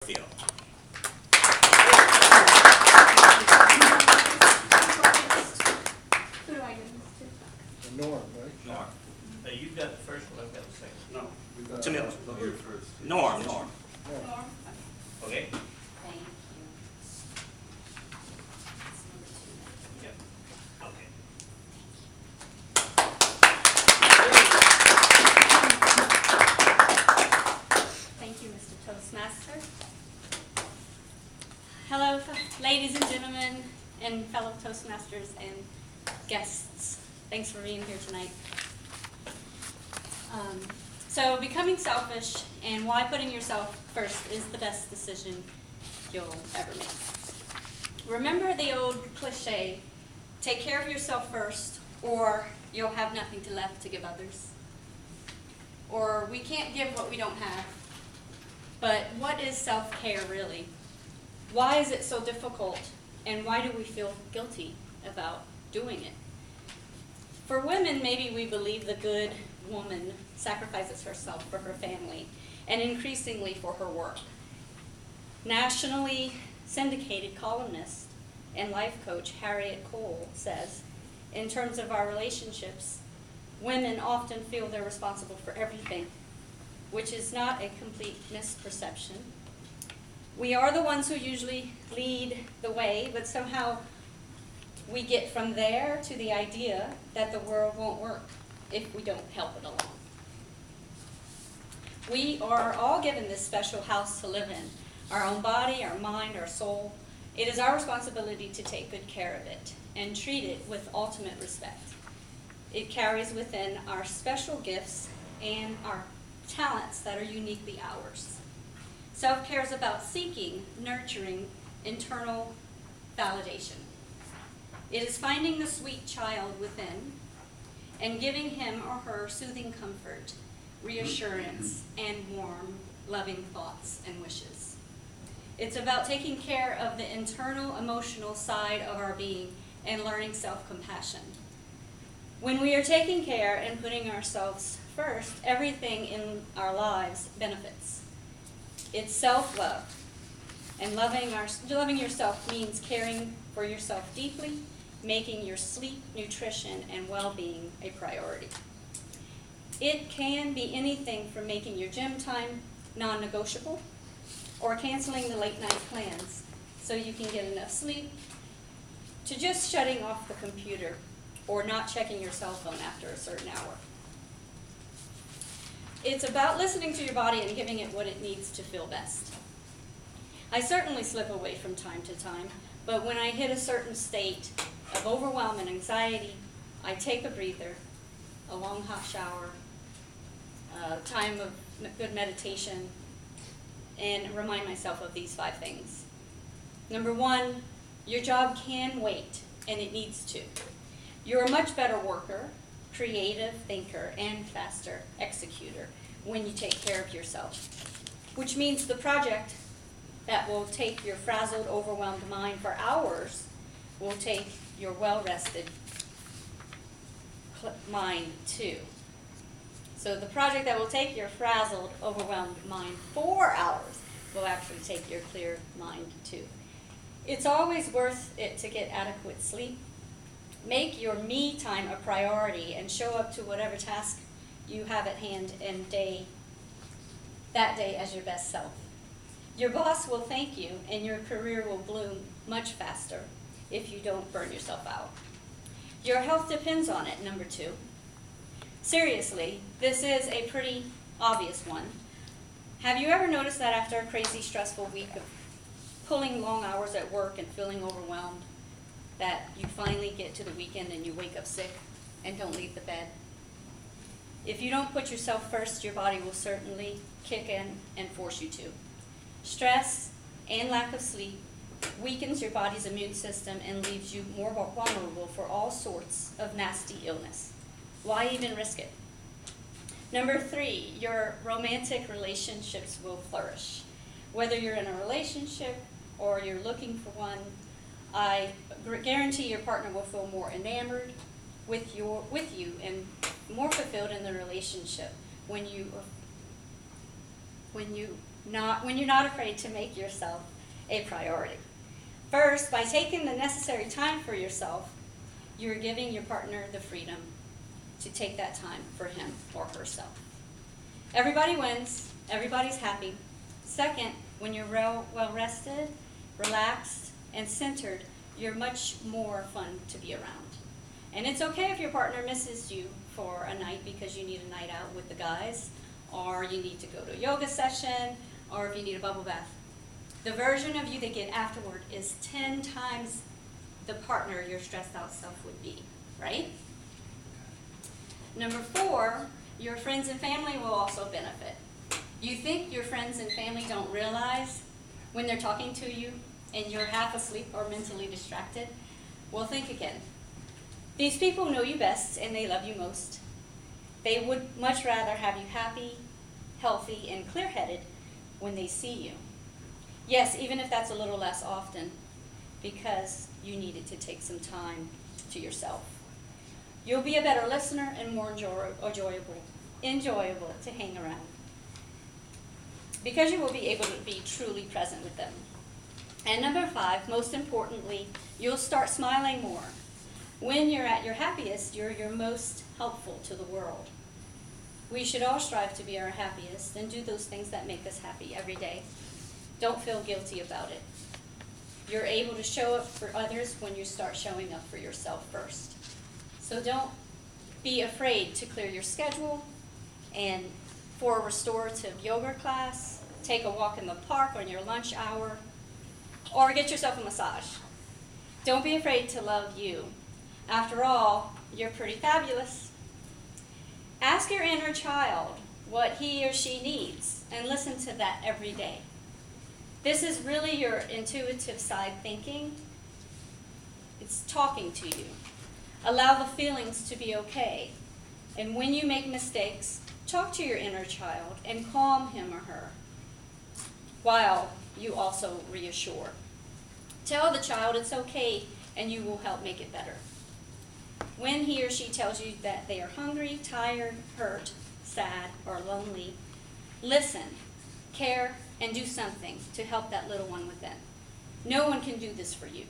Field. Who do I give this to? Norm, right? Norm. You've got the first one, I've got the second. No. Tamil. No, you're first. Norm. Norm. Norm? Okay? Thank you. That's number 2. Yep. Okay. Thank you, Mr. Toastmaster. Hello, ladies and gentlemen, and fellow Toastmasters and guests. Thanks for being here tonight. So becoming selfish and why putting yourself first is the best decision you'll ever make. Remember the old cliche, take care of yourself first or you'll have nothing left to give others. Or we can't give what we don't have. But what is self-care really? Why is it so difficult and why do we feel guilty about doing it? For women, maybe we believe the good woman sacrifices herself for her family and increasingly for her work. Nationally syndicated columnist and life coach Harriet Cole says, in terms of our relationships, women often feel they're responsible for everything, which is not a complete misperception. We are the ones who usually lead the way, but somehow we get from there to the idea that the world won't work if we don't help it along. We are all given this special house to live in, our own body, our mind, our soul. It is our responsibility to take good care of it and treat it with ultimate respect. It carries within our special gifts and our talents that are uniquely ours. Self-care is about seeking, nurturing internal validation. It is finding the sweet child within and giving him or her soothing comfort, reassurance, and warm, loving thoughts and wishes. It's about taking care of the internal emotional side of our being and learning self-compassion. When we are taking care and putting ourselves first, everything in our lives benefits. It's self-love. And loving yourself means caring for yourself deeply, making your sleep, nutrition, and well-being a priority. It can be anything from making your gym time non-negotiable or canceling the late-night plans so you can get enough sleep, to just shutting off the computer or not checking your cell phone after a certain hour. It's about listening to your body and giving it what it needs to feel best. I certainly slip away from time to time, but when I hit a certain state of overwhelm and anxiety, I take a breather, a long hot shower, a time of good meditation, and remind myself of these 5 things. Number 1, your job can wait, and it needs to. You're a much better worker, creative thinker, and faster executor when you take care of yourself, which means the project that will take your frazzled, overwhelmed mind for hours will take your well-rested mind too. So the project that will take your frazzled, overwhelmed mind 4 hours will actually take your clear mind too. It's always worth it to get adequate sleep. Make your me time a priority and show up to whatever task you have at hand and that day as your best self. Your boss will thank you and your career will bloom much faster if you don't burn yourself out. Your health depends on it, number 2. Seriously, this is a pretty obvious one. Have you ever noticed that after a crazy, stressful week of pulling long hours at work and feeling overwhelmed, that you finally get to the weekend and you wake up sick and don't leave the bed? If you don't put yourself first, your body will certainly kick in and force you to. Stress and lack of sleep weakens your body's immune system and leaves you more vulnerable for all sorts of nasty illness. Why even risk it? Number 3, your romantic relationships will flourish. Whether you're in a relationship or you're looking for one, I guarantee your partner will feel more enamored with you and more fulfilled in the relationship when you when you're not afraid to make yourself a priority. First, by taking the necessary time for yourself, you're giving your partner the freedom to take that time for him or herself. Everybody wins. Everybody's happy. Second, when you're well rested, relaxed, and centered, you're much more fun to be around. And it's okay if your partner misses you for a night because you need a night out with the guys, or you need to go to a yoga session, or if you need a bubble bath. The version of you they get afterward is 10 times the partner your stressed out self would be, right? Number 4, your friends and family will also benefit. You think your friends and family don't realize when they're talking to you and you're half asleep or mentally distracted? Well, think again. These people know you best and they love you most. They would much rather have you happy, healthy, and clear-headed when they see you. Yes, even if that's a little less often, because you needed to take some time to yourself. You'll be a better listener and more enjoyable to hang around, because you will be able to be truly present with them. And number 5, most importantly, you'll start smiling more. When you're at your happiest, you're your most helpful to the world. We should all strive to be our happiest and do those things that make us happy every day. Don't feel guilty about it. You're able to show up for others when you start showing up for yourself first. So don't be afraid to clear your schedule and for a restorative yoga class, take a walk in the park on your lunch hour, or get yourself a massage. Don't be afraid to love you. After all, you're pretty fabulous. Ask your inner child what he or she needs and listen to that every day. This is really your intuitive side thinking. It's talking to you. Allow the feelings to be okay. And when you make mistakes, talk to your inner child and calm him or her, while you also reassure. Tell the child it's okay and you will help make it better. When he or she tells you that they are hungry, tired, hurt, sad, or lonely, listen, care, and do something to help that little one within. No one can do this for you.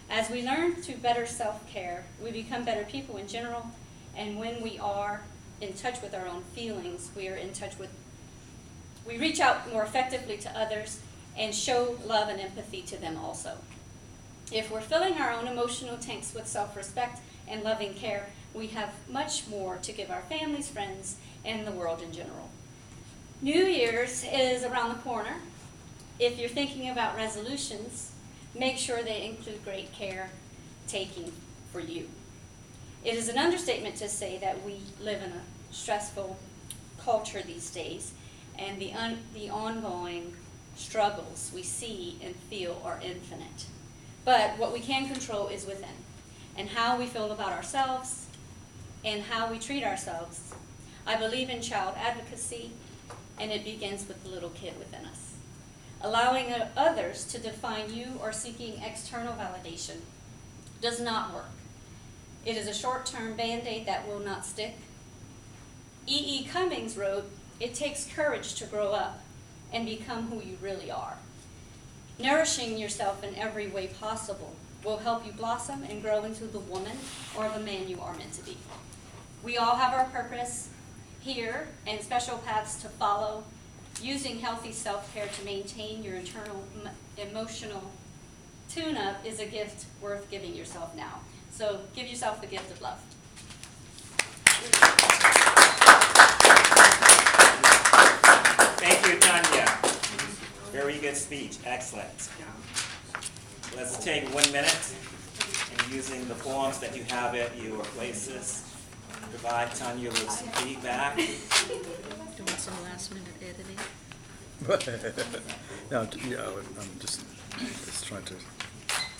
As we learn to better self-care, we become better people in general, and when we are in touch with our own feelings, we reach out more effectively to others and show love and empathy to them also. If we're filling our own emotional tanks with self-respect and loving care, we have much more to give our families, friends, and the world in general. New Year's is around the corner. If you're thinking about resolutions, make sure they include great care taking for you. It is an understatement to say that we live in a stressful culture these days, and the ongoing struggles we see and feel are infinite. But what we can control is within, and how we feel about ourselves and how we treat ourselves. I believe in child advocacy, and it begins with the little kid within us. Allowing others to define you or seeking external validation does not work. It is a short-term Band-Aid that will not stick. E.E. Cummings wrote, "It takes courage to grow up and become who you really are." Nourishing yourself in every way possible will help you blossom and grow into the woman or the man you are meant to be. We all have our purpose here and special paths to follow. Using healthy self-care to maintain your internal emotional tune-up is a gift worth giving yourself now. So give yourself the gift of love. Thank you, Tanya. Very good speech. Excellent. Let's take 1 minute and using the forms that you have at your places, provide Tanya with some feedback. Doing some last minute editing. No, I'm just trying to.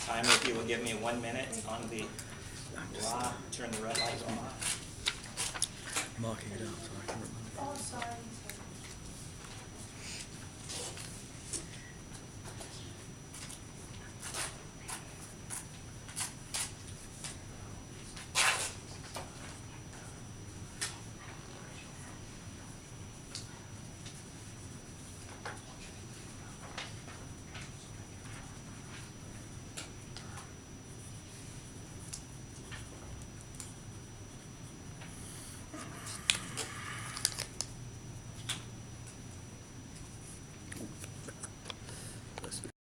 Time if you will give me 1 minute on the law, turn the red light on. Marking it out so I can remember.